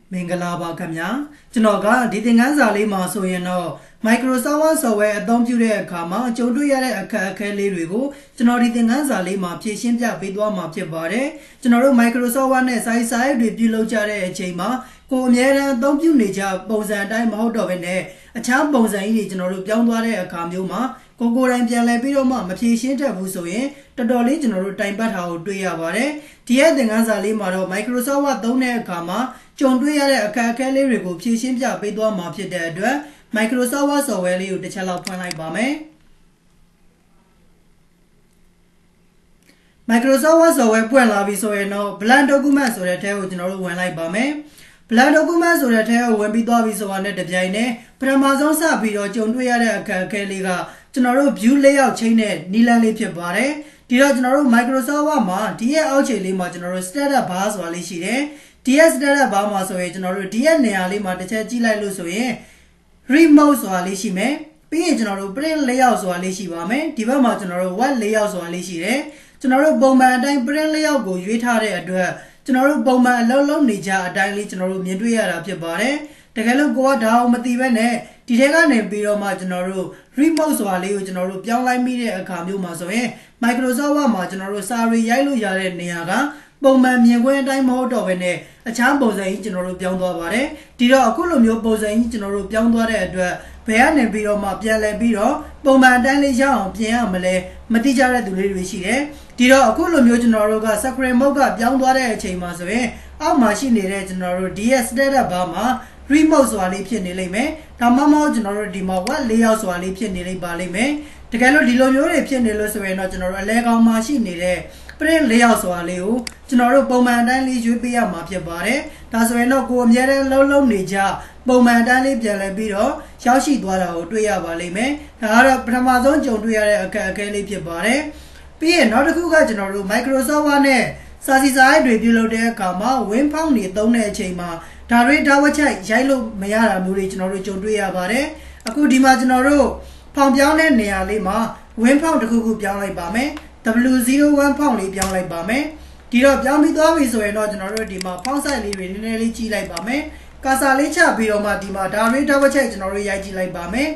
မင်္ဂလာပါခင်ဗျာကျွန်တော်ကဒီသင်ခန်းစာလေးမှာဆိုရင်တော့ Microsoft Word software အသုံးပြုတဲ့အခါမှာကြုံတွေ့ရတဲ့အခက်အခဲလေးတွေကိုကျွန်တော်ဒီသင်ခန်းစာလေးမှာဖြည့်ရှင်းပြပေးသွားမှာဖြစ်ပါတယ်ကျွန်တော်တို့ Microsoft Word နဲ့စာရေးတွေပြုလုပ်ကြတဲ့အချိန်မှာကိုအများအားအသုံးပြုနေကြပုံစံအတိုင်းမဟုတ်တော့ဘဲနဲ့အခြားပုံစံကြီးတွေကျွန်တော်တို့ပြောင်းသွားတဲ့အခါမျိုးမှာကိုယ်တိုင်ပြန်လည်ပြီးတော့မှမဖြည့်ရှင်းတတ်ဘူးဆိုရင်တော်တော်လေးကျွန်တော်တို့တိုင်ပတ်ထားကိုတွေ့ရပါတယ်ဒီရဲ့သင်ခန်းစာလေးမှာတော့ Microsoft Word သုံးတဲ့အခါမှာကြုံတွေ့ရတဲ့အခက်အခဲလေးတွေကိုဖြည့်ရှင်းပြပေးသွားမှာဖြစ်တဲ့အတွက် Microsoft Word software လေးကိုတစ်ချက်လောက်ဖွင့်လိုက်ပါမယ် Microsoft Word software ဖွင့်လာပြီဆိုရင်တော့ Blank Document ဆိုတဲ့ထဲကိုကျွန်တော်တို့ဝင်လိုက်ပါမယ် Blank Document ဆိုတဲ့ထဲကိုဝင်ပြီးသွားပြီဆိုတာနဲ့တပြိုင်နက်ပထမဆုံးစပြီးတော့ကြုံတွေ့ရတဲ့အခက်အခဲလေးကကျွန်တော်တို့ view layout ချိန်တဲ့နည်းလမ်းလေးဖြစ်ပါတယ်ဒီတော့ကျွန်တော်တို့ Microsoft Word မှာဒီရဲ့အောက်ခြေလေးမှာကျွန်တော်တို့ status bar ဆိုတာလေးရှိတယ်ဒီရဲ့ status bar မှာဆိုရင်ကျွန်တော်တို့ဒီရဲ့နေရာလေးမှာတစ်ချက်ကြည့်လိုက်လို့ဆိုရင် remote ဆိုတာလေးရှိမယ်ပြီးရင်ကျွန်တော်တို့ print layout ဆိုတာလေးရှိပါမယ်ဒီဘက်မှာကျွန်တော်တို့ word layout ဆိုတာလေးရှိတယ်ကျွန်တော်တို့ပုံမှန်အတိုင်း print layout ကိုရွေးထားတဲ့အတွက်ကျွန်တော်တို့ပုံမှန်အလုပ်လုပ်နေကြအတိုင်းလေးကျွန်တော်တို့မြင်တွေ့ရတာဖြစ်ပါတယ်တကယ်လို့ကိုကဒါအောင်မသိဘဲနဲ့ဒီထဲကနေပြီးတော့မှကျွန်တော်တို့ remote ဆိုတာလေးကိုကျွန်တော်တို့ပြောင်းလိုက်မိတဲ့အခါမျိုးမှာဆိုရင် Microsoft Word မှာကျွန်တော်တို့စာရီရိုက်လို့ရတဲ့နေရာကပုံမှန်မြင်ကွင်းအတိုင်းမဟုတ်တော့ဘဲနဲ့အခြားပုံစံကြီးကျွန်တော်တို့ပြောင်းသွားပါတယ်ဒီတော့အခုလိုမျိုးပုံစံကြီးကျွန်တော်တို့ပြောင်းသွားတဲ့အတွက်ဘယ်ကနေပြီးတော့မှပြန်လဲပြီးတော့ပုံမှန်အတိုင်းလေးရအောင်ပြင်ရမလဲမတိကျတဲ့သူလေးတွေရှိတယ်ဒီတော့အခုလိုမျိုးကျွန်တော်တို့က screen mode ကပြောင်းသွားတဲ့အချိန်မှာဆိုရင်အောက်မှာရှိနေတဲ့ကျွန်တော်တို့ DS status bar မှာ remote ဆိုတာလေးဖြစ်နေလိမ့်မယ်ဒါမှမဟုတ်ကျွန်တော်တို့ဒီမှာ web layout ဆိုတာလေးဖြစ်နေလိမ့်ပါလိမ့်မယ်တကယ်လို့ဒီလိုမျိုးတွေဖြစ်နေလို့ဆိုရင်တော့ကျွန်တော်တို့အလဲကောင်မှာရှိနေတဲ့ print layout ဆိုတာလေးကိုကျွန်တော်တို့ပုံမှန်အတိုင်းလေးရွေးပေးရမှာဖြစ်ပါတယ်ဒါဆိုရင်တော့ကိုအများနဲ့လုံးနေကြပုံမှန်အတိုင်းလေးပြန်လဲပြီးတော့ရောက်ရှိသွားတာကိုတွေ့ရပါလိမ့်မယ်ဒါကတော့ပထမဆုံးကြုံတွေ့ရတဲ့အခက်အခဲလေးဖြစ်ပါတယ်ပြီးရင်နောက်တစ်ခုကကျွန်တော်တို့ Microsoft Word နဲ့စာစီစာရိုက်တွေပြုလုပ်တဲ့အခါမှာ Win ဖောင်းတွေသုံးတဲ့အချိန်မှာဒါတွေတာဝက်ချက်ရိုက်လို့မရတာမျိုးတွေကျွန်တော်တို့ကြုံတွေ့ရပါတယ်အခုဒီမှာကျွန်တော်တို့ဖောင်ပြောင်းတဲ့နေရာလေးမှာ Win ဖောင်းတစ်ခုခုပြောင်းလိုက်ပါမယ် W01 ဖောင်းလေးပြောင်းလိုက်ပါမယ်ဒီတော့ပြောင်းပြီးသွားပြီဆိုရင်တော့ကျွန်တော်တို့ဒီမှာဖောင်း size လေးတွေနည်းနည်းလေးကြီးလိုက်ပါမယ်ကာစာလေးချပြီးတော့မှဒီမှာဒါတွေတာဝက်ချက်ကျွန်တော်တို့ရိုက်ကြည့်လိုက်ပါမယ်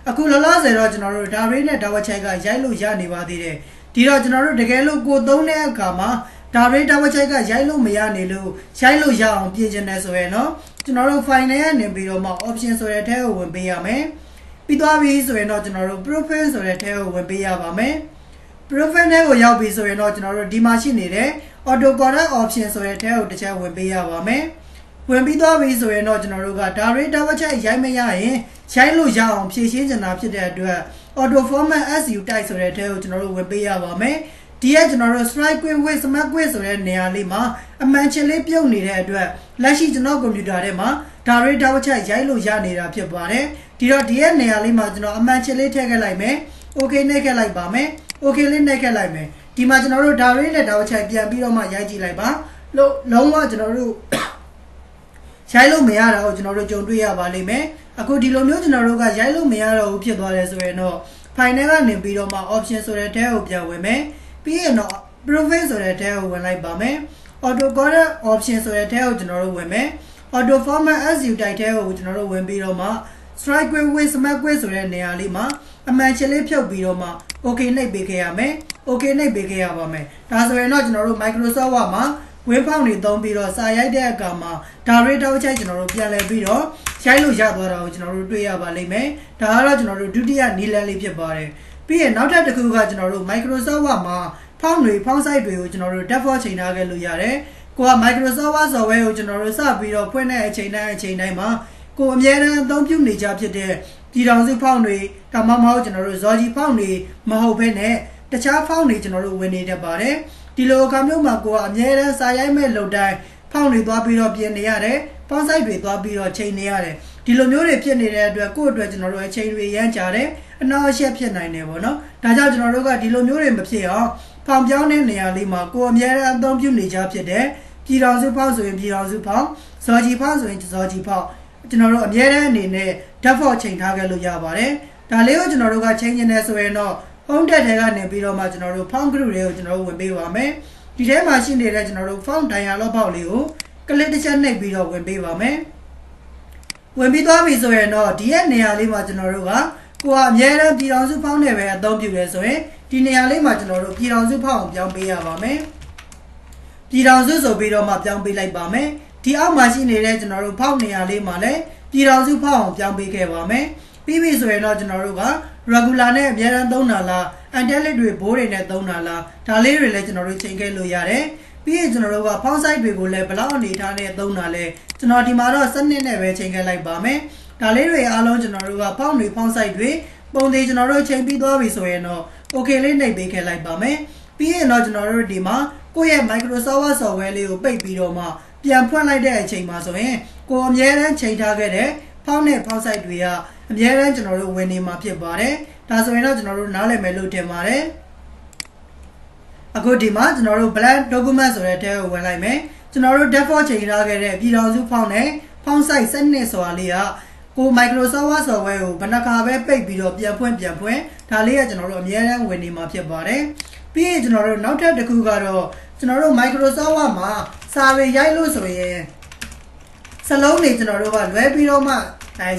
အခုလောလောဆယ်တော့ကျွန်တော်တို့ဒါတွေနဲ့တာဝက်ချက်ကရိုက်လို့ရနေပါသေးတယ်ဒီတော့ကျွန်တော်တို့တကယ်လို့ကိုသုံးတဲ့အခါမှာဒါတွေတာဝက်ချက်ကရိုက်လို့မရနေလို့ရိုက်လို့ရအောင်ပြင်ချင်တယ်ဆိုရင်တော့ကျွန်တော်တို့ file နဲ့နေပြီးတော့မှ option ဆိုတဲ့ထဲကိုဝင်ပေးရမယ်ပြီးသွားပြီဆိုရင်တော့ကျွန်တော်တို့ profile ဆိုတဲ့ထဲကိုဝင်ပေးရပါမယ် profile နဲ့ကိုရောက်ပြီဆိုရင်တော့ကျွန်တော်တို့ဒီမှာရှိနေတဲ့ auto correct option ဆိုတဲ့ထဲကိုတစ်ချက်ဝင်ပေးရပါမယ်ဝင်ပြီးသွားပြီဆိုရင်တော့ကျွန်တော်တို့ကဒါတွေတာဝက်ချက်ရိုက်မရရင်ရိုက်လို့ရအောင်ဖြည့်ရှင်းချင်တာဖြစ်တဲ့အတွက် auto format as you type ဆိုတဲ့ထဲကိုကျွန်တော်တို့ဝင်ပေးရပါမယ်ဒီကကျွန်တော်တို့ strike quick with smart quick ဆိုတဲ့နေရာလေးမှာအမှန်ချင်းလေးပြုတ်နေတဲ့အတွက်လက်ရှိကျွန်တော်ကွန်ပျူတာထဲမှာဒါတွေတာဝက်ချက်ရိုက်လို့ရနေတာဖြစ်ပါတယ်ဒီတော့ဒီရဲ့နေရာလေးမှာကျွန်တော်အမှန်ချင်းလေးထည့်ခဲ့လိုက်မယ် okay နှိပ်ခဲ့လိုက်ပါမယ် okay လေးနှိပ်ခဲ့လိုက်မယ်ဒီမှာကျွန်တော်တို့ဒါတွေနဲ့တာဝက်ချက်ပြန်ပြီးတော့မှရိုက်ကြည့်လိုက်ပါလုံးဝကျွန်တော်တို့ရိုက်လို့မရတာကိုကျွန်တော်တို့ကြုံတွေ့ရပါလိမ့်မယ်အခုဒီလိုမျိုးကျွန်တော်တို့ကရိုက်လို့မရတော့ဘူးဖြစ်သွားတယ်ဆိုရင်တော့ file ထဲကနေပြီးတော့မှ option ဆိုတဲ့ထဲကိုပြန်ဝင်မယ်ပြီးရင်တော့ profile ဆိုတဲ့ထဲကိုဝင်လိုက်ပါမယ် auto correct option ဆိုတဲ့ထဲကိုကျွန်တော်တို့ဝင်မယ် auto format as you type ထဲကိုကျွန်တော်တို့ဝင်ပြီးတော့မှ strike quick with smart quick ဆိုတဲ့နေရာလေးမှာအမှန်ချင်းလေးဖြုတ်ပြီးတော့မှ okay နှိပ်ပေးခဲ့ရမယ် okay နှိပ်ပေးခဲ့ရပါမယ်ဒါဆိုရင်တော့ကျွန်တော်တို့ Microsoft Word မှာဝင်းဖောင်းတွေသုံးပြီးတော့စာရိုက်တဲ့အခါမှာဒါတွေတောက်ချိုက်ကျွန်တော်တို့ပြန်လဲပြီးတော့ရိုက်လို့ရသွားတာကိုကျွန်တော်တို့တွေ့ရပါလိမ့်မယ်ဒါကတော့ကျွန်တော်တို့ဒုတိယနည်းလမ်းလေးဖြစ်ပါတယ်ပြီးရင်နောက်ထပ်တစ်ခုကကျွန်တော်တို့ Microsoft Word မှာဖောင်းတွေဖောင်း site တွေကိုကျွန်တော်တို့ default ချိန်ထားခဲ့လို့ရတယ်ကိုက Microsoft Word software ကိုကျွန်တော်တို့စပြီးတော့ဖွင့်တဲ့အချိန်တိုင်းမှာကိုအများအားအသုံးပြုနေကြဖြစ်တဲ့ပြည်ထောင်စုဖောင်းတွေဒါမှမဟုတ်ကျွန်တော်တို့ Zoji ဖောင်းတွေမဟုတ်ဘဲနဲ့တခြားဖောင်းတွေကျွန်တော်တို့ဝင်နေတတ်ပါတယ်ဒီလိုအခါမျိုးမှာကိုကအများအားစာရိုက်မဲ့လုပ်တိုင်းဖောင်းတွေသွားပြီးတော့ပြင်နေရတယ်ဖောင်း site တွေသွားပြီးတော့ချိန်နေရတယ်ဒီလိုမျိုးတွေဖြစ်နေတဲ့အတွက်ကိုယ့်အတွက်ကျွန်တော်တို့အချိန်တွေရမ်းကြတယ်အနောက်အရှက်ဖြစ်နိုင်တယ်ပေါ့နော်ဒါကြောင့်ကျွန်တော်တို့ကဒီလိုမျိုးတွေမဖြစ်အောင်ဖောင်ပြောင်းတဲ့နေရာလေးမှာကိုအများအားအသုံးပြုနေကြဖြစ်တဲ့ပြည်တော်စုဖောင်းဆိုရင်ပြည်တော်စုဖောင်းဇော်ကြီးဖောင်းဆိုရင်ဇော်ကြီးဖောင်းကျွန်တော်တို့အများအားအနေနဲ့ default ချိန်ထားခဲ့လို့ရပါတယ်ဒါလေးကိုကျွန်တော်တို့ကချိန်နေတယ်ဆိုရင်တော့ home tab ထဲကနေပြီးတော့မှကျွန်တော်တို့ font group တွေကိုကျွန်တော်တို့ဝင်ပေးပါမယ်ဒီထဲမှာရှိနေတဲ့ကျွန်တော်တို့ font dialog box လေးကိုက ကလစ်တစ်ချက်နှိပ်ပြီးတော့ဝင်ပေးပါမယ်ဝင်ပြီးသွားပြီဆိုရင်တော့ဒီရဲ့နေရာလေးမှာကျွန်တော်တို့ကကိုကအများအားပြည်တော်စုဖောင်းနဲ့ပဲအသုံးပြုလဲဆိုရင်ဒီနေရာလေးမှာကျွန်တော်တို့ပြည်တော်စုဖောင်းအောင်ပြောင်းပေးရပါမယ်ပြည်တော်စုဆိုပြီးတော့မှပြောင်းပေးလိုက်ပါမယ်ဒီအောက်မှာရှိနေတဲ့ကျွန်တော်တို့ဖောင်းနေရာလေးမှာလည်းပြည်တော်စုဖောင်းအောင်ပြောင်းပေးခဲ့ပါမယ်ပြီးပြီဆိုရင်တော့ကျွန်တော်တို့က regular နဲ့အများအားသုံးတာလား antellic တွေဘိုးတွေနဲ့သုံးတာလားဒါလေးတွေလည်းကျွန်တော်တို့ချိန်ခဲ့လို့ရတယ်ပြီးရင်ကျွန်တော်တို့ကဖောင်း site တွေကိုလည်းဘယ်လောက်အနေထားနဲ့သုံးတာလဲကျွန်တော်ဒီမှာတော့စနစ်နဲ့ပဲချိန်ခဲ့လိုက်ပါမယ်ဒါလေးတွေအားလုံးကျွန်တော်တို့ကဖောင်းတွေဖောင်း site တွေပုံသေးကျွန်တော်တို့ချိန်ပြီးသွားပြီဆိုရင်တော့ okay လေးနှိပ်ပေးခဲ့လိုက်ပါမယ်ပြီးရင်တော့ကျွန်တော်တို့ဒီမှာကိုယ့်ရဲ့ Microsoft Word software လေးကိုပိတ်ပြီးတော့မှပြန်ဖွင့်လိုက်တဲ့အချိန်မှာဆိုရင်ကိုအများအားချိန်ထားခဲ့တဲ့ဖောင်းနဲ့ဖောင်း site တွေကအများအားကျွန်တော်တို့ဝင်နေမှာဖြစ်ပါတယ်ဒါဆိုရင်တော့ကျွန်တော်တို့နားလည်မယ်လို့ထင်ပါတယ်အခုဒီမှာကျွန်တော်တို့ blank document ဆိုတဲ့ထဲကိုဝင်လိုက်မယ်ကျွန်တော်တို့ default ချိန်ထားခဲ့တဲ့ပြည်တော်စုဖောင်းနဲ့ဖောင်း site စနစ်ဆိုတာလေးကကို Microsoft Word software ကိုဘယ်နှခါပဲပိတ်ပြီးတော့ပြန်ဖွင့်ဒါလေးကကျွန်တော်တို့အများအားဝင်နေမှာဖြစ်ပါတယ်ပြီးရင်ကျွန်တော်တို့နောက်ထပ်တစ်ခုကတော့ကျွန်တော်တို့ Microsoft Word မှာစာတွေရိုက်လို့ဆိုရင်စလုံးတွေကျွန်တော်တို့ကလွဲပြီးတော့မှ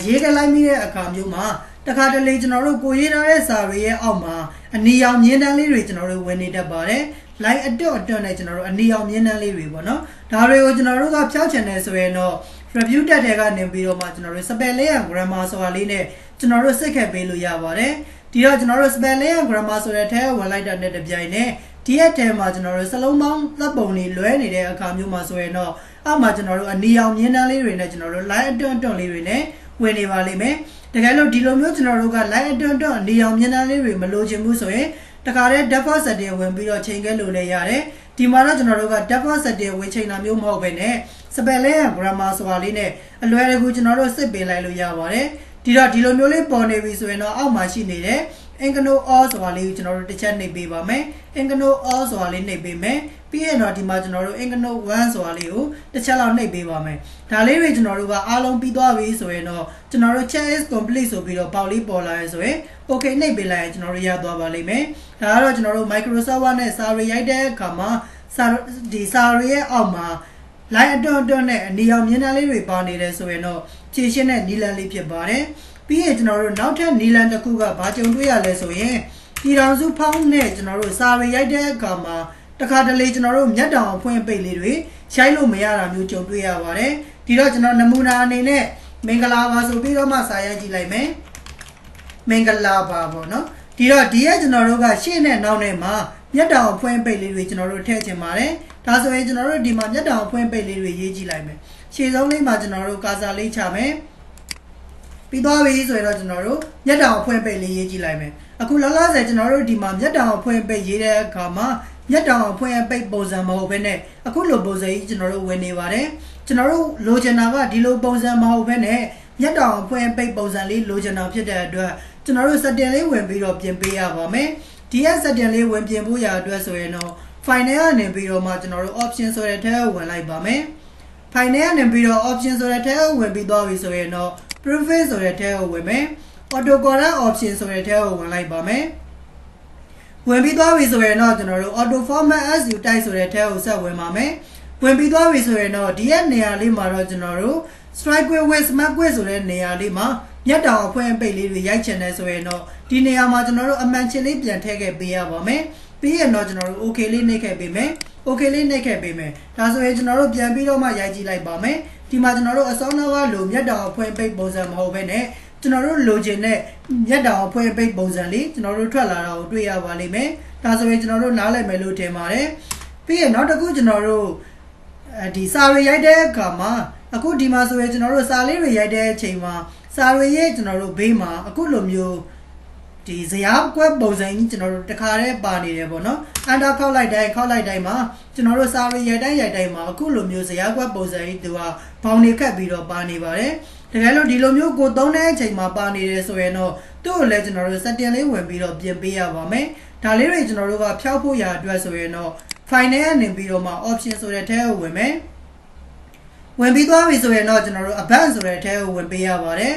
ရေးကြလိုက်မိတဲ့အခါမျိုးမှာတခါတလေကျွန်တော်တို့ကိုရေးထားတဲ့စာတွေရဲ့အောက်မှာအနီရောင်မြင်းတန်းလေးတွေကျွန်တော်တို့ဝင်နေတတ်ပါတယ် line အတွတ်နဲ့ကျွန်တော်တို့အနီရောင်မြင်းတန်းလေးတွေပေါ့နော်ဒါတွေကိုကျွန်တော်တို့ကဖျောက်ချင်တယ်ဆိုရင်တော့ review တက်တဲ့ကနေပြီးတော့မှကျွန်တော်တို့ spelling and grammar ဆိုတာလေးနဲ့ကျွန်တော်တို့စစ်ခဲ့ပေးလို့ရပါတယ်ဒီတော့ကျွန်တော်တို့ spelling and grammar ဆိုတဲ့ထဲဝင်လိုက်တာနဲ့တပြိုင်နက်ဒီရဲ့ထဲမှာကျွန်တော်တို့စလုံးပေါင်းသက်ပုံတွေလွဲနေတဲ့အခါမျိုးမှာဆိုရင်တော့အောက်မှာကျွန်တော်တို့အနီရောင်မြင်းတန်းလေးတွေနဲ့ကျွန်တော်တို့ line အတွတ်လေးတွေနဲ့ဝင်နေပါလိမ့်မယ်တကယ်လို့ဒီလိုမျိုးကျွန်တော်တို့က line အတွတ်နေအောင်မြင်တန်းလေးတွေမလိုချင်ဘူးဆိုရင်တခါတည်း default setting ဝင်ပြီးတော့ချိန်ခဲ့လို့လည်းရတယ်ဒီမှာတော့ကျွန်တော်တို့က default setting ဝင်ချိန်တာမျိုးမဟုတ်ဘဲနဲ့ spelling and grammar ဆိုတာလေးနဲ့အလွယ်တကူကျွန်တော်တို့စစ်ပေးလိုက်လို့ရပါတယ်ဒီတော့ဒီလိုမျိုးလေးပေါ်နေပြီဆိုရင်တော့အောက်မှာရှိနေတဲ့ ignore all ဆိုတာလေးကိုကျွန်တော်တို့တစ်ချက်နှိပ်ပေးပါမယ် ignore all ဆိုတာလေးနှိပ်ပေးမယ်ပြီးရင်တော့ဒီမှာကျွန်တော်တို့ ignore one ဆိုတာလေးကိုတစ်ချက်လောက်နှိပ်ပေးပါမယ်ဒါလေးတွေကျွန်တော်တို့ကအားလုံးပြီးသွားပြီဆိုရင်တော့ကျွန်တော်တို့ check is complete ဆိုပြီးတော့ပေါက်လေးပေါ်လာရဆိုရင် okay နှိပ်ပေးလိုက်ရင်ကျွန်တော်တို့ရသွားပါလိမ့်မယ်ဒါကတော့ကျွန်တော်တို့ Microsoft Word နဲ့စာရီရိုက်တဲ့အခါမှာဒီစာရီရဲ့အောက်မှာ line အတွတ်နဲ့အနီရောင်မြင်းတန်းလေးတွေပါနေတယ်ဆိုရင်တော့ခြေရှင်းတဲ့နီလန်လေးဖြစ်ပါတယ်ပြီးရင်ကျွန်တော်တို့နောက်ထပ်နီလန်တစ်ခုကဘာကြုံတွေ့ရလဲဆိုရင်ပြည်တော်စုဖောင်းနဲ့ကျွန်တော်တို့စာရီရိုက်တဲ့အခါမှာတခါတလေကျွန်တော်တို့မျက်တောင်အဖွင့်ပိတ်လေးတွေရိုက်လို့မရတာမျိုးကြုံတွေ့ရပါတယ်ဒီတော့ကျွန်တော်နမူနာအနေနဲ့မင်္ဂလာပါဆိုပြီးတော့မှစာရိုက်ကြည့်လိုက်မယ်မင်္ဂလာပါပေါ့နော်ဒီတော့ဒီရဲ့ကျွန်တော်တို့ကရှေ့နဲ့နောက်နဲ့မှာမျက်တောင်အဖွင့်ပိတ်လေးတွေကျွန်တော်တို့ထည့်ချင်ပါတယ်ဒါဆိုရင်ကျွန်တော်တို့ဒီမှာမျက်တောင်အဖွင့်ပိတ်လေးတွေရေးကြည့်လိုက်မယ်ရှေ့ဆုံးလေးမှာကျွန်တော်တို့ကာစာလေးချမယ်ပြီးသွားပြီဆိုရင်တော့ကျွန်တော်တို့မျက်တောင်အဖွင့်ပိတ်လေးရေးကြည့်လိုက်မယ်အခုလောလောဆယ်ကျွန်တော်တို့ဒီမှာမျက်တောင်အဖွင့်ပိတ်ရေးတဲ့အခါမှာမျက်တောင်အဖွင့်ပိတ်ပုံစံမဟုတ်ဘဲနဲ့အခုလိုပုံစံကြီးကျွန်တော်တို့ဝင်နေပါတယ်ကျွန်တော်တို့လိုချင်တာကဒီလိုပုံစံမဟုတ်ဘဲနဲ့မျက်တောင်အဖွင့်ပိတ်ပုံစံလေးလိုချင်တာဖြစ်တဲ့အတွက်ကျွန်တော်တို့ setting လေးဝင်ပြီးတော့ပြင်ပေးရပါမယ်ဒီရဲ့ setting လေးဝင်ပြင်ဖို့ရအတွက်ဆိုရင်တော့ file ထဲကနေပြီးတော့မှကျွန်တော်တို့ option ဆိုတဲ့ထဲကိုဝင်လိုက်ပါမယ် file ထဲကနေပြီးတော့ option ဆိုတဲ့ထဲကိုဝင်ပြီးသွားပြီဆိုရင်တော့ preface ဆိုတဲ့ထဲကိုဝင်မယ် auto correct option ဆိုတဲ့ထဲကိုဝင်လိုက်ပါမယ်ဝင်ပြီးသွားပြီဆိုရင်တော့ကျွန်တော်တို့ auto format as you type ဆိုတဲ့ထဲကိုဆက်ဝင်ပါမယ်ဝင်ပြီးသွားပြီဆိုရင်တော့ဒီရဲ့နေရာလေးမှာတော့ကျွန်တော်တို့ strike with smart with ဆိုတဲ့နေရာလေးမှာမျက်တောင်အဖွင့်ပိတ်လေးတွေရိုက်ချင်တယ်ဆိုရင်တော့ဒီနေရာမှာကျွန်တော်တို့အမှန်ချင်းလေးပြန်ထည့်ခဲ့ပေးရပါမယ်ပြီးရင်တော့ကျွန်တော်တို့ okay လေးနှိပ်ခဲ့ပေးမယ် okay လေးနှိပ်ခဲ့ပေးမယ်ဒါဆိုရင်ကျွန်တော်တို့ပြန်ပြီးတော့မှရိုက်ကြည့်လိုက်ပါမယ်ဒီမှာကျွန်တော်တို့အစောနောက်ကလိုမျက်တောင်အဖွင့်ပိတ်ပုံစံမဟုတ်ဘဲနဲ့ကျွန်တော်တို့လိုချင်တဲ့မျက်တောင်အဖွင့်ပိတ်ပုံစံလေးကျွန်တော်တို့ထွက်လာတာကိုတွေ့ရပါလိမ့်မယ်ဒါဆိုရင်ကျွန်တော်တို့နားလည်မယ်လို့ထင်ပါတယ်ပြီးရင်နောက်တစ်ခုကျွန်တော်တို့ဒီစာရီရိုက်တဲ့အခါမှာအခုဒီမှာဆိုရင်ကျွန်တော်တို့စာလေးတွေရိုက်တဲ့အချိန်မှာစာရီရဲ့ကျွန်တော်တို့ဘေးမှာအခုလိုမျိုးဒီဇယားကွက်ပုံစံကြီးကျွန်တော်တို့တခါတည်းပါနေတယ်ပေါ့နော်အန်တာခောက်လိုက်တိုင်းမှာကျွန်တော်တို့စာရီရိုက်တိုင်းမှာအခုလိုမျိုးဇယားကွက်ပုံစံကြီးသူကဘောင်နေခတ်ပြီးတော့ပါနေပါတယ်တကယ်လို့ဒီလိုမျိုးကိုသုံးတဲ့အချိန်မှာပါနေတယ်ဆိုရင်တော့သူ့ကိုလည်းကျွန်တော်တို့ setting လေးဝင်ပြီးတော့ပြင်ပေးရပါမယ်ဒါလေးတွေကျွန်တော်တို့ကဖျောက်ဖို့ရအတွက်ဆိုရင်တော့ file နဲ့ကနေပြီးတော့မှ option ဆိုတဲ့ထဲကိုဝင်မယ်ဝင်ပြီးသွားပြီဆိုရင်တော့ကျွန်တော်တို့ advanced ဆိုတဲ့ထဲကိုဝင်ပေးရပါတယ်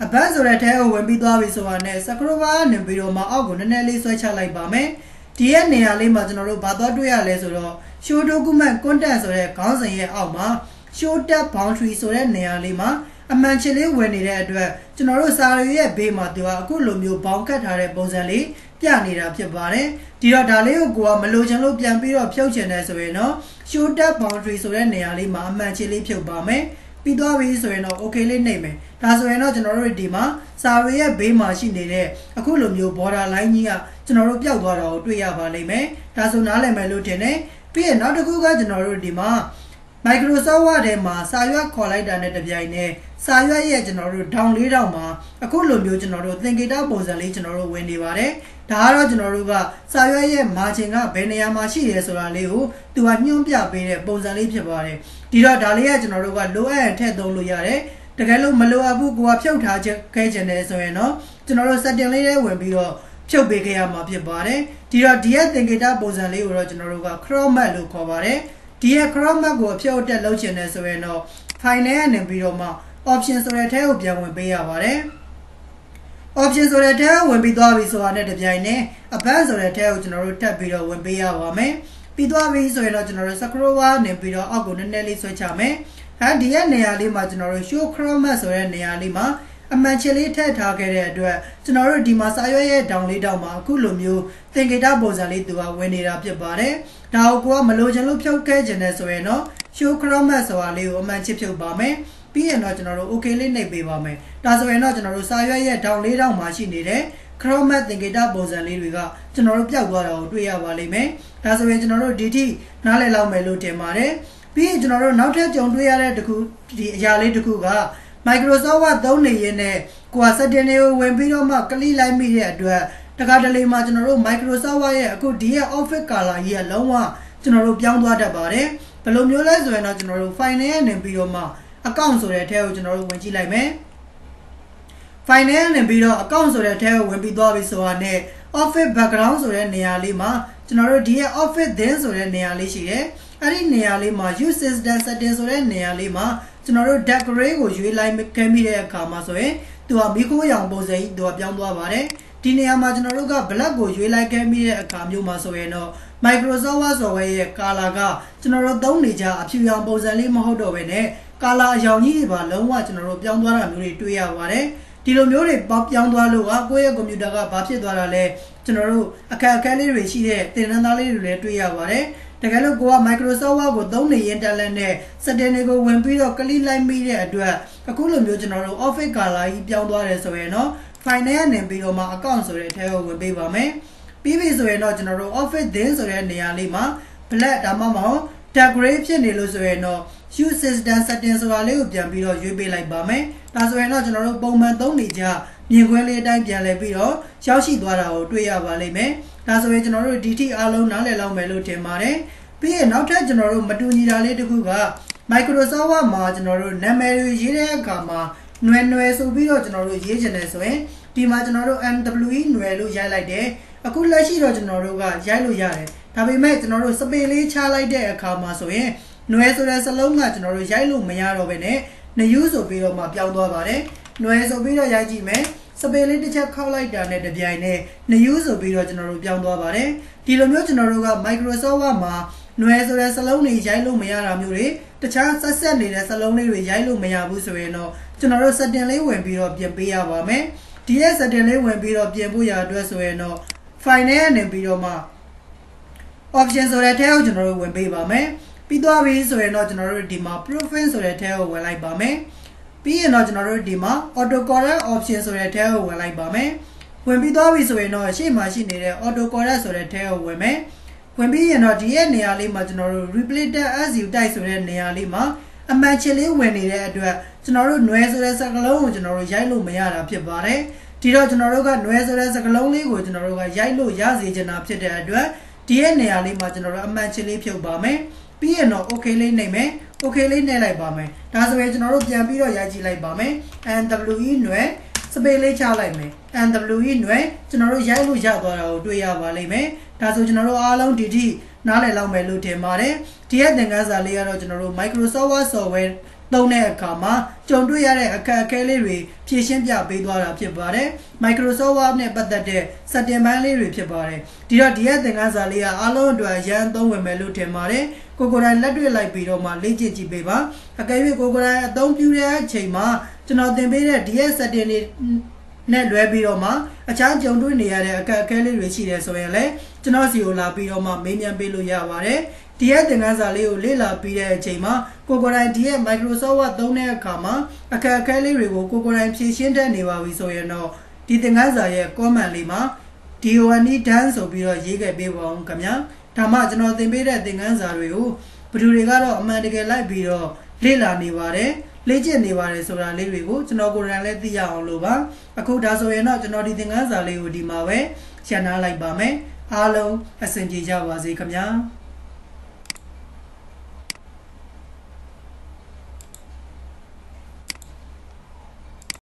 advanced ဆိုတဲ့ထဲကိုဝင်ပြီးသွားပြီဆိုတာနဲ့ scroll bar ကနေပြီးတော့မှအောက်ကိုနည်းနည်းလေးဆွဲချလိုက်ပါမယ်ဒီရဲ့နေရာလေးမှာကျွန်တော်တို့ဘာသွားတွေ့ရလဲဆိုတော့ show document content ဆိုတဲ့ခေါင်းစဉ်ရဲ့အောက်မှာ show tab boundary ဆိုတဲ့နေရာလေးမှာအမှန်ချစ်လေးဝင်နေတဲ့အတွက်ကျွန်တော်တို့စာရွက်ရဲ့ဘေးမှာသူကအခုလိုမျိုးဘောင်ကတ်ထားတဲ့ပုံစံလေးပြနေတာဖြစ်ပါတယ်ဒီတော့ဒါလေးကိုကမလိုချင်လို့ပြန်ပြီးတော့ဖြုတ်ချင်တယ်ဆိုရင်တော့ show tab boundary ဆိုတဲ့နေရာလေးမှာအမှန်ချစ်လေးဖြုတ်ပါမယ်ပြီးသွားပြီဆိုရင်တော့ okay လေးနှိပ်မယ်ဒါဆိုရင်တော့ကျွန်တော်တို့ဒီမှာစာရွက်ရဲ့ဘေးမှာရှိနေတဲ့အခုလိုမျိုး border line ကြီးကကျွန်တော်တို့ပျောက်သွားတာကိုတွေ့ရပါလိမ့်မယ်ဒါဆိုနားလည်မယ်လို့ထင်တယ်ပြီးရင်နောက်တစ်ခုကကျွန်တော်တို့ဒီမှာ Microsoft Word ထဲမှာစာရွက်ခေါ်လိုက်တာနဲ့တပြိုင်နက်စာရွက်ရဲ့ကျွန်တော်တို့ဒေါင်၄တောင်မှာအခုလိုမျိုးကျွန်တော်တို့သင်္ကေတပုံစံလေးကျွန်တော်တို့ဝင်နေပါတယ်ဒါကတော့ကျွန်တော်တို့ကစာရွက်ရဲ့ margin ကဘယ်နေရာမှာရှိရဲဆိုတာလေးကိုသူကညွှန်းပြပေးတဲ့ပုံစံလေးဖြစ်ပါတယ်ဒီတော့ဒါလေးကကျွန်တော်တို့ကလိုအပ်ရင်ထည့်သုံးလို့ရတယ်တကယ်လို့မလိုအပ်ဘူးကိုကဖြုတ်ထားခဲ့ခြင်းတယ်ဆိုရင်တော့ကျွန်တော်တို့ setting လေးထဲဝင်ပြီးတော့ဖြုတ်ပေးခဲ့ရမှာဖြစ်ပါတယ်ဒီတော့ဒီရဲ့သင်္ကေတပုံစံလေးကိုတော့ကျွန်တော်တို့က crop matte လို့ခေါ်ပါတယ်ဒီရဲ့ crop matte ကိုဖြုတ်တက်လုပ်ချင်တယ်ဆိုရင်တော့ file နဲ့နေပြီးတော့မှ option ဆိုတဲ့ထဲကိုပြန်ဝင်ပေးရပါတယ် option ဆိုတဲ့ထဲကိုဝင်ပြီးသွားပြီဆိုတာနဲ့တပြိုင်နက် advanced ဆိုတဲ့ထဲကိုကျွန်တော်တို့တက်ပြီးတော့ဝင်ပေးရပါမယ်ပြီးသွားပြီဆိုရင်တော့ကျွန်တော်တို့ scroll bar နေပြီးတော့အောက်ကိုနည်းနည်းလေးဆွဲချမယ်ဒီရဲ့နေရာလေးမှာကျွန်တော်တို့ show crop matte ဆိုတဲ့နေရာလေးမှာအမှန်ချစ်လေးထည့်ထားခဲ့တဲ့အတွက်ကျွန်တော်တို့ဒီမှာစာရွက်ရဲ့ဒေါင်လေးတောင်မှာအခုလိုမျိုးသင်္ကေတပုံစံလေးသူကဝင်နေတာဖြစ်ပါတယ်ဒါကိုကမလိုချင်လို့ဖြုတ်ခဲ့ခြင်းနဲ့ဆိုရင်တော့ show crop matte ဆိုတာလေးကိုအမှန်ချစ်ဖြုတ်ပါမယ်ပြီးရင်တော့ကျွန်တော်တို့ okay လေးနှိပ်ပေးပါမယ်ဒါဆိုရင်တော့ကျွန်တော်တို့စာရွက်ရဲ့ဒေါင်လေးတောင်မှာရှိနေတဲ့ crop matte သင်္ကေတပုံစံလေးတွေကကျွန်တော်တို့ပျောက်သွားတာကိုတွေ့ရပါလိမ့်မယ်ဒါဆိုရင်ကျွန်တော်တို့ဒီထိနားလည်လောက်မယ်လို့ထင်ပါတယ်ပြီးရင်ကျွန်တော်တို့နောက်ထပ်ကြုံတွေ့ရတဲ့ဒီအရာလေးတစ်ခုကMicrosoft Word သုံးနေရင်းနဲ့ကိုယ်က setting တွေကိုဝင်ပြီးတော့မှကလိလိုက်မိတဲ့အတွက်တခါတလေမှာကျွန်တော်တို့ Microsoft Word ရဲ့အခုဒီရဲ့ Office color ကြီးကလုံးဝကျွန်တော်တို့ပြောင်းသွားတတ်ပါတယ်ဘယ်လိုမျိုးလဲဆိုရင်တော့ကျွန်တော်တို့ file နဲ့နေပြီးတော့မှ account ဆိုတဲ့ထဲကိုကျွန်တော်တို့ဝင်ကြည့်လိုက်မယ် file နဲ့နေပြီးတော့ account ဆိုတဲ့ထဲကိုဝင်ပြီးသွားပြီဆိုတာနဲ့ Office background ဆိုတဲ့နေရာလေးမှာကျွန်တော်တို့ဒီရဲ့ Office then ဆိုတဲ့နေရာလေးရှိတယ်အဲ့ဒီနေရာလေးမှာ use system setting ဆိုတဲ့နေရာလေးမှာကျွန်တော်တို့ decorate ကိုရွေးလိုက်ခဲ့မိတဲ့အခါမှာဆိုရင်သူကမိခိုးရောင်ပုံစံကြီးသူကပြောင်းသွားပါတယ်ဒီနေရာမှာကျွန်တော်တို့က black ကိုရွေးလိုက်ခဲ့မိတဲ့အခါမျိုးမှာဆိုရင်တော့ Microsoft Word software ရဲ့ color ကကျွန်တော်တို့သုံးနေကြအဖြူရောင်ပုံစံလေးမဟုတ်တော့ဘဲနဲ့ color အရောင်ကြီးတွေပါလုံးဝကျွန်တော်တို့ပြောင်းသွားတာမျိုးတွေတွေ့ရပါတယ်ဒီလိုမျိုးတွေပြောင်းသွားလို့ကကိုယ့်ရဲ့ကွန်ပျူတာကဘာဖြစ်သွားတာလဲကျွန်တော်တို့အခက်အခဲလေးတွေရှိတဲ့သင်တန်းသားလေးတွေလည်းတွေ့ရပါတယ်တကယ်လို့ကိုက Microsoft Word ကိုသုံးနေရင်တက်လက်နဲ့ setting တွေကိုဝင်ပြီးတော့ click လိုက်မိတဲ့အတွက်အခုလိုမျိုးကျွန်တော်တို့ Office color ကြီးပြောင်းသွားတယ်ဆိုရင်တော့ file နဲ့နေပြီးတော့မှ account ဆိုတဲ့အထဲကိုဝင်ပေးပါမယ်ပြီးပြီဆိုရင်တော့ကျွန်တော်တို့ Office then ဆိုတဲ့နေရာလေးမှာ black ဒါမှမဟုတ် dark gray ဖြစ်နေလို့ဆိုရင်တော့ use system setting ဆိုတာလေးကိုပြန်ပြီးတော့ရွေးပေးလိုက်ပါမယ်ဒါဆိုရင်တော့ကျွန်တော်တို့ပုံမှန်သုံးနေကြမြင်ကွင်းလေးအတိုင်းပြန်လဲပြီးတော့ရောက်ရှိသွားတာကိုတွေ့ရပါလိမ့်မယ်ဒါဆိုရင်ကျွန်တော်တို့ဒီထိအားလုံးနားလည်လောက်မယ်လို့ထင်ပါတယ်ပြီးရင်နောက်ထပ်ကျွန်တော်တို့မတူညီတာလေးတစ်ခုက Microsoft Word မှာကျွန်တော်တို့နာမည်တွေရေးတဲ့အခါမှာຫນွယ်ຫນွယ်ဆိုပြီးတော့ကျွန်တော်တို့ရေးချင်တယ်ဆိုရင်ဒီမှာကျွန်တော်တို့ MWE ຫນွယ်လို့ရိုက်လိုက်တယ်အခုလက်ရှိတော့ကျွန်တော်တို့ကရိုက်လို့ရတယ်ဒါပေမဲ့ကျွန်တော်တို့စပယ်လေးချလိုက်တဲ့အခါမှာဆိုရင်ຫນွယ်ဆိုတဲ့စလုံးကကျွန်တော်တို့ရိုက်လို့မရတော့ဘဲနဲ့နယူးဆိုပြီးတော့မှပြောင်းသွားပါတယ်ຫນွယ်ဆိုပြီးတော့ရိုက်ကြည့်မယ်စပယ်လေးတစ်ချက်ခောက်လိုက်တာနဲ့တပြိုင်နက်နယူးဆိုပြီးတော့ကျွန်တော်တို့ပြောင်းသွားပါတယ်ဒီလိုမျိုးကျွန်တော်တို့က Microsoft Word မှာຫນွယ်ဆိုတဲ့စလုံးတွေရိုက်လို့မရတာမျိုးတွေတခြားဆက်နေတဲ့စလုံးလေးတွေရိုက်လို့မရဘူးဆိုရင်တော့ကျွန်တော်တို့ setting လေးဝင်ပြီးတော့ပြင်ပေးရပါမယ်ဒီရဲ့ setting လေးဝင်ပြီးတော့ပြင်ဖို့ရအတွက်ဆိုရင်တော့ file နဲ့နေပြီးတော့မှ option ဆိုတဲ့ထဲကိုကျွန်တော်တို့ဝင်ပေးပါမယ်ပြီးသွားပြီဆိုရင်တော့ကျွန်တော်တို့ဒီမှာ profile ဆိုတဲ့ထဲကိုဝင်လိုက်ပါမယ်ပြီးရင်တော့ကျွန်တော်တို့ဒီမှာ auto correct option ဆိုတဲ့ထဲကိုဝင်လိုက်ပါမယ်ဝင်ပြီးသွားပြီဆိုရင်တော့ရှေ့မှာရှိနေတဲ့ auto correct ဆိုတဲ့ထဲကိုဝင်မယ်ဝင်ပြီးရင်တော့ဒီရဲ့နေရာလေးမှာကျွန်တော်တို့ replace as you type ဆိုတဲ့နေရာလေးမှာအမှန်ချစ်လေးဝင်နေတဲ့အတွက်ကျွန်တော်တို့ຫນွယ်ဆိုတဲ့စကားလုံးကိုကျွန်တော်တို့ရိုက်လို့မရတာဖြစ်ပါတယ်ဒီတော့ကျွန်တော်တို့ကຫນွယ်ဆိုတဲ့စကားလုံးလေးကိုကျွန်တော်တို့ကရိုက်လို့ရစေချင်တာဖြစ်တဲ့အတွက်ဒီရဲ့နေရာလေးမှာကျွန်တော်တို့အမှန်ချစ်လေးဖြုတ်ပါမယ်ပြီးရင်တော့ okay လေးနှိပ်မယ် okay လေးနှိပ်လိုက်ပါမယ်ဒါဆိုရင်ကျွန်တော်တို့ပြန်ပြီးတော့ရိုက်ကြည့်လိုက်ပါမယ် NWE ຫນွယ်စပယ်လေးချလိုက်မယ် NWE ຫນွယ်ကျွန်တော်တို့ရိုက်လို့ရသွားတာကိုတွေ့ရပါလိမ့်မယ်ဒါဆိုကျွန်တော်တို့အားလုံးဒီထိနားလည်လောက်မယ်လို့ထင်ပါတယ်ဒီရဲ့သင်ခန်းစာလေးကတော့ကျွန်တော်တို့ Microsoft Word software သုံးတဲ့အခါမှာကြုံတွေ့ရတဲ့အခက်အခဲလေးတွေဖြည့်ရှင်းပြပေးသွားတာဖြစ်ပါတယ် Microsoft Word နဲ့ပတ်သက်တဲ့ setting ပိုင်းလေးတွေဖြစ်ပါတယ်ဒီတော့ဒီရဲ့သင်ခန်းစာလေးကအားလုံးအတွက်ရန်သုံးဝင်မယ်လို့ထင်ပါတယ် ကိုကိုရိုင်းလက်တွေ့လိုက်ပြီးတော့မှလေ့ကျင့်ကြည့်ပေးပါအကယ်၍ကိုကိုရိုင်းအသုံးပြုတဲ့အချိန်မှာကျွန်တော်သင်ပေးတဲ့ DS setting တွေနဲ့လွဲပြီးတော့မှအခြားကြုံတွေ့နေရတဲ့အခက်အခဲလေးတွေရှိတယ်ဆိုရင်လည်းကျွန်တော်စီကိုလာပြီးတော့မှမေးမြန်းပေးလို့ရပါတယ်ဒီရဲ့သင်ခန်းစာလေးကိုလေ့လာပြီးတဲ့အချိန်မှာကိုကိုရိုင်းဒီရဲ့ Microsoft Word သုံးတဲ့အခါမှာအခက်အခဲလေးတွေကိုကိုကိုရိုင်းဖြေရှင်းတတ်နေပါပြီဆိုရင်တော့ဒီသင်ခန်းစာရဲ့ comment လေးမှာ DONE done ဆိုပြီးတော့ရေးခဲ့ပေးပါဦးခင်ဗျာဒါမှကျွန်တော်သင်ပေးတဲ့သင်ခန်းစာတွေကိုဘယ်သူတွေကတော့အမှန်တကယ်လိုက်ပြီးတော့လေ့လာနေပါတယ်လေ့ကျင့်နေပါတယ်ဆိုတာလေးတွေကိုကျွန်တော်ကိုယ်တိုင်လည်းသိရအောင်လို့ပါအခုဒါဆိုရင်တော့ကျွန်တော်ဒီသင်ခန်းစာလေးကိုဒီမှာပဲရှင်းထားလိုက်ပါမယ်အားလုံးအဆင်ပြေကြပါစေခင်ဗျာ